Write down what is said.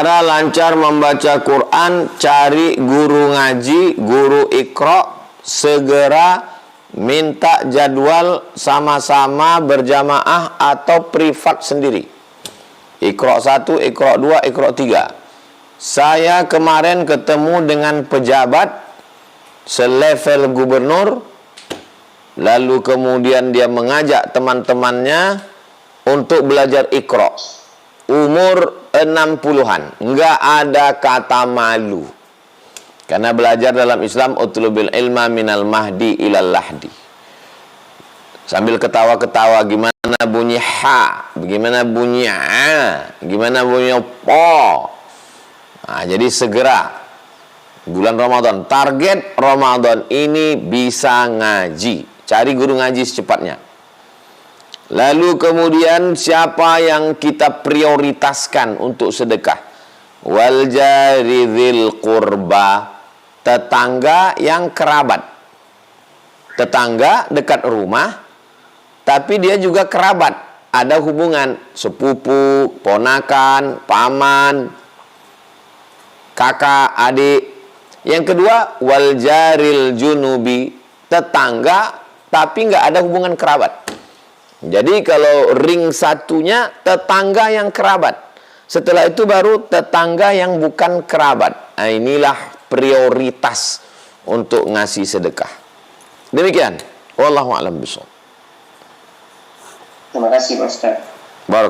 Cara lancar membaca Quran, cari guru ngaji, guru Iqra, segera minta jadwal sama-sama berjamaah atau privat sendiri. Iqra 1, Iqra 2, Iqra 3. Saya kemarin ketemu dengan pejabat selevel gubernur, lalu kemudian dia mengajak teman-temannya untuk belajar Iqra. Umur 60-an, enggak ada kata malu. Karena belajar dalam Islam utlubil ilma minal mahdi ilal lahdi. Sambil ketawa-ketawa, gimana bunyi ha, bagaimana bunyi a, gimana bunyi po. Nah, jadi segera bulan Ramadan, target Ramadan ini bisa ngaji. Cari guru ngaji secepatnya. Lalu kemudian siapa yang kita prioritaskan untuk sedekah? Wal jari dzil qurba, tetangga yang kerabat. Tetangga dekat rumah, tapi dia juga kerabat. Ada hubungan sepupu, ponakan, paman, kakak, adik. Yang kedua, wal jaril junubi, tetangga tapi nggak ada hubungan kerabat. Jadi kalau ring satunya tetangga yang kerabat. Setelah itu baru tetangga yang bukan kerabat. Nah, inilah prioritas untuk ngasih sedekah. Demikian. Wallahu a'lam bishawab. Terima kasih Pak Ustaz. Barakallahu.